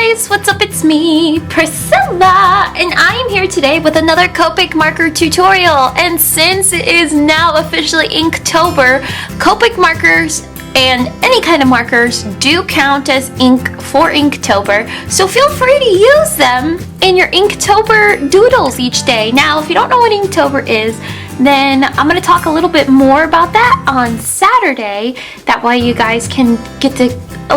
guys, what's up? It's me, Priscilla, and I am here today with another Copic marker tutorial. And since it is now officially Inktober, Copic markers and any kind of markers do count as ink for Inktober, so feel free to use them in your Inktober doodles each day. Now, if you don't know what Inktober is, then I'm going to talk a little bit more about that on Saturday. That way you guys can get a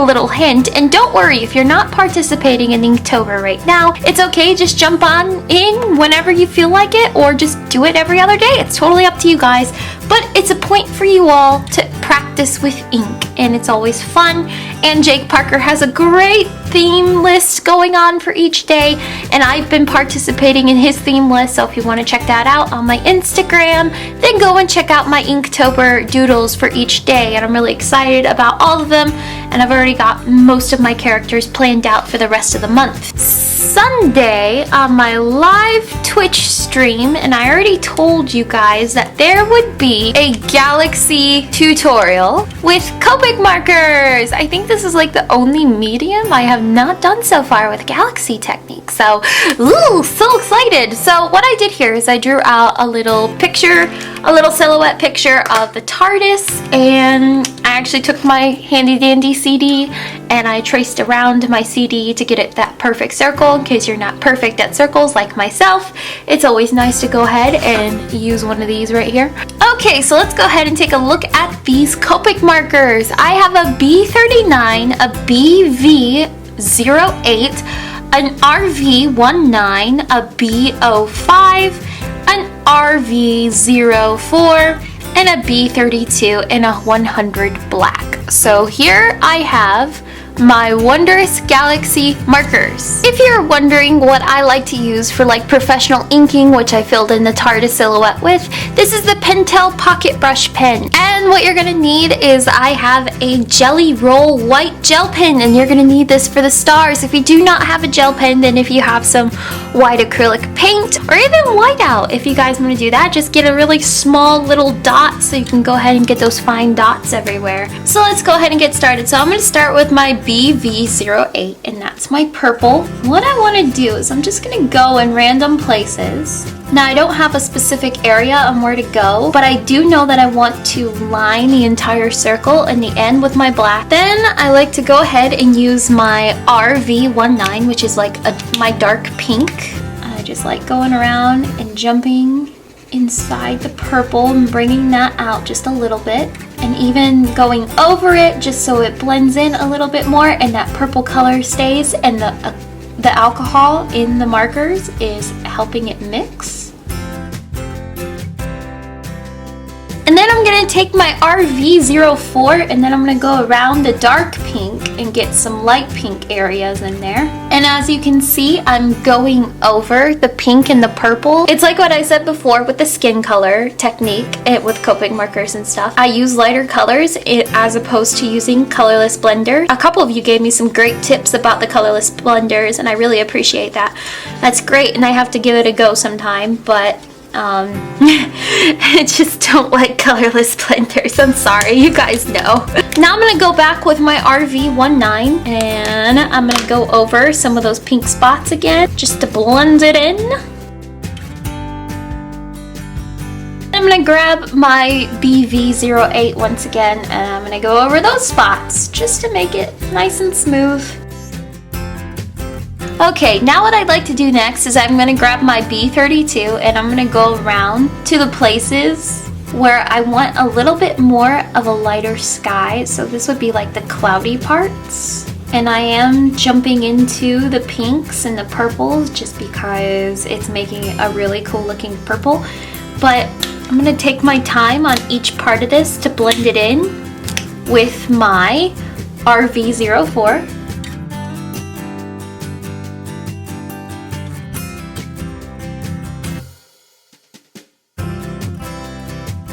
little hint. And don't worry, if you're not participating in Inktober right now, it's okay, just jump on in whenever you feel like it, or just do it every other day. It's totally up to you guys, but it's a point for you all to practice with ink, and it's always fun. And Jake Parker has a great theme list going on for each day, and I've been participating in his theme list, so if you want to check that out on my Instagram, then go and check out my Inktober doodles for each day. And I'm really excited about all of them, and I've already got most of my characters planned out for the rest of the month. Sunday on my live Twitch stream, and I already told you guys that there would be a Galaxy tutorial with Copic markers. I think this is like the only medium I have not done so far with Galaxy technique, so ooh, so excited. So what I did here is I drew out a little picture, a little silhouette picture of the TARDIS, and I actually took my handy dandy CD and I traced around my CD to get it that perfect circle. In case you're not perfect at circles like myself, it's always nice to go ahead and use one of these right here. Okay, so let's go ahead and take a look at these Copic markers. I have a B39, a BV08, an RV19, a B05, an RV04, and a B32 in a 100 black. So here I have my wondrous Galaxy markers. If you're wondering what I like to use for like professional inking, which I filled in the TARDIS silhouette with, this is the Pentel Pocket Brush Pen. And what you're gonna need is I have a Jelly Roll white gel pen, and you're gonna need this for the stars. If you do not have a gel pen, then if you have some white acrylic paint, or even whiteout, if you guys wanna do that, just get a really small little dot so you can go ahead and get those fine dots everywhere. So let's go ahead and get started. So I'm gonna start with my BV08, and that's my purple. What I want to do is I'm just going to go in random places. Now, I don't have a specific area on where to go, but I do know that I want to line the entire circle in the end with my black. Then I like to go ahead and use my RV19, which is like my dark pink. I just like going around and jumping inside the purple and bringing that out just a little bit, and even going over it just so it blends in a little bit more and that purple color stays, and the alcohol in the markers is helping it mix. And then I'm going to take my RV04 and then I'm going to go around the dark pink and get some light pink areas in there. And as you can see, I'm going over the pink and the purple. It's like what I said before with the skin color technique with Copic markers and stuff. I use lighter colors as opposed to using colorless blender. A couple of you gave me some great tips about the colorless blenders, and I really appreciate that. That's great, and I have to give it a go sometime, but I just don't like colorless blenders. I'm sorry, you guys know. Now I'm going to go back with my RV19 and I'm going to go over some of those pink spots again just to blend it in. I'm going to grab my BV08 once again, and I'm going to go over those spots just to make it nice and smooth. Okay, now what I'd like to do next is I'm going to grab my B32 and I'm going to go around to the places where I want a little bit more of a lighter sky. So this would be like the cloudy parts. And I am jumping into the pinks and the purples just because it's making a really cool looking purple. But I'm going to take my time on each part of this to blend it in with my RV04.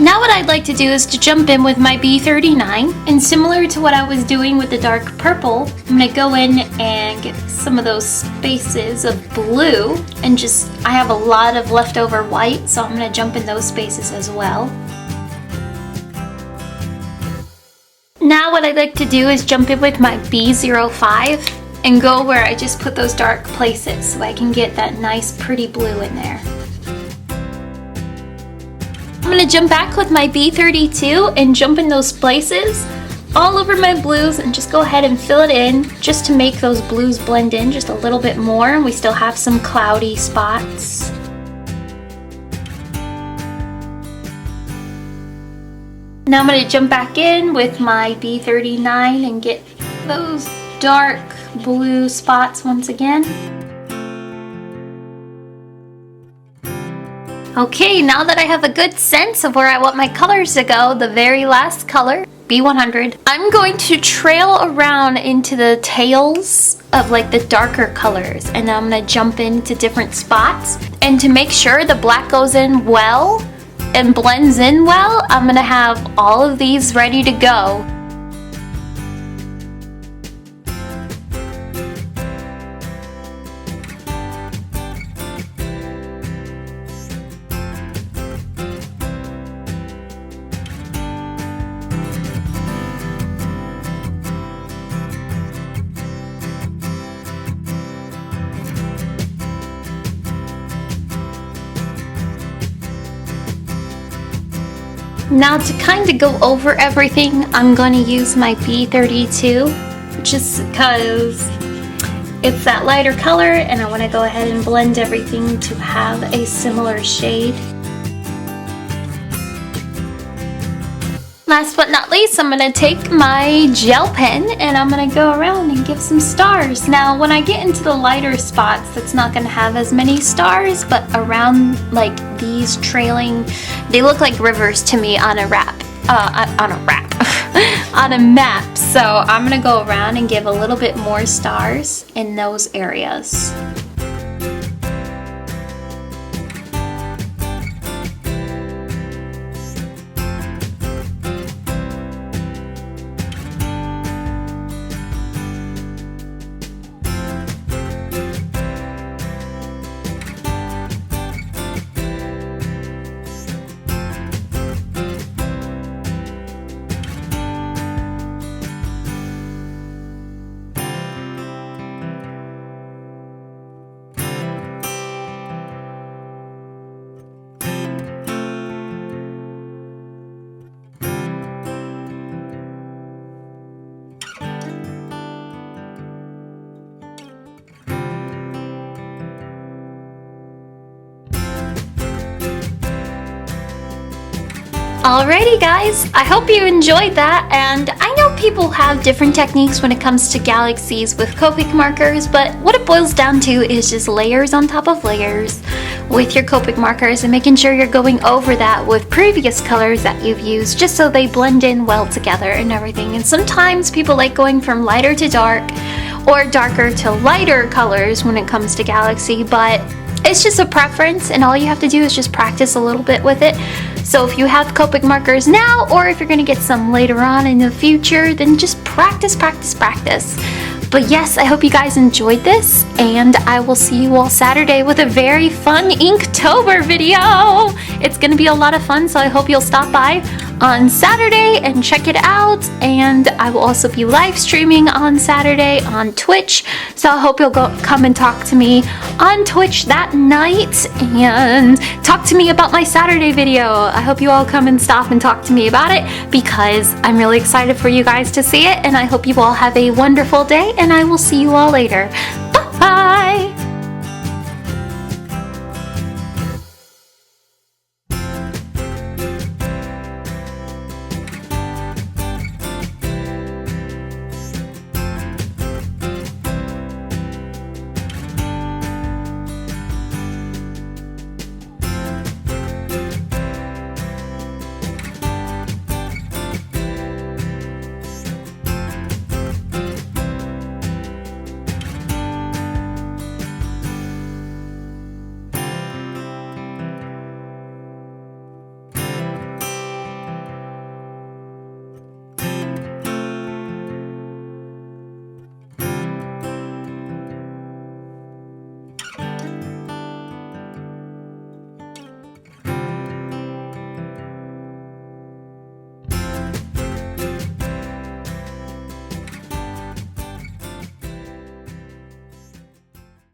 Now what I'd like to do is to jump in with my B39, and similar to what I was doing with the dark purple, I'm going to go in and get some of those spaces of blue, and I have a lot of leftover white, so I'm going to jump in those spaces as well. Now what I'd like to do is jump in with my B05 and go where I just put those dark places so I can get that nice pretty blue in there. I'm gonna jump back with my B32 and jump in those places all over my blues and just go ahead and fill it in just to make those blues blend in just a little bit more. We still have some cloudy spots. Now I'm gonna jump back in with my B39 and get those dark blue spots once again. Okay, now that I have a good sense of where I want my colors to go, the very last color, B100, I'm going to trail around into the tails of like the darker colors, and I'm gonna jump into different spots. And to make sure the black goes in well and blends in well, I'm gonna have all of these ready to go. Now to kind of go over everything, I'm going to use my B32 just because it's that lighter color and I want to go ahead and blend everything to have a similar shade. Last but not least, I'm going to take my gel pen and I'm going to go around and give some stars. Now when I get into the lighter spots, that's not going to have as many stars, but around like these trailing, they look like rivers to me on a on a map. So I'm going to go around and give a little bit more stars in those areas. Alrighty guys, I hope you enjoyed that, and I know people have different techniques when it comes to galaxies with Copic markers, but what it boils down to is just layers on top of layers with your Copic markers and making sure you're going over that with previous colors that you've used just so they blend in well together and everything. And sometimes people like going from lighter to dark or darker to lighter colors when it comes to galaxy, but it's just a preference and all you have to do is just practice a little bit with it. So if you have Copic markers now, or if you're going to get some later on in the future, then just practice, practice, practice. But yes, I hope you guys enjoyed this, and I will see you all Saturday with a very fun Inktober video. It's going to be a lot of fun, so I hope you'll stop by on Saturday and check it out. And I will also be live streaming on Saturday on Twitch, so I hope you'll come and talk to me on Twitch that night and talk to me about my Saturday video. I hope you all come and stop and talk to me about it because I'm really excited for you guys to see it, and I hope you all have a wonderful day, and I will see you all later. Bye!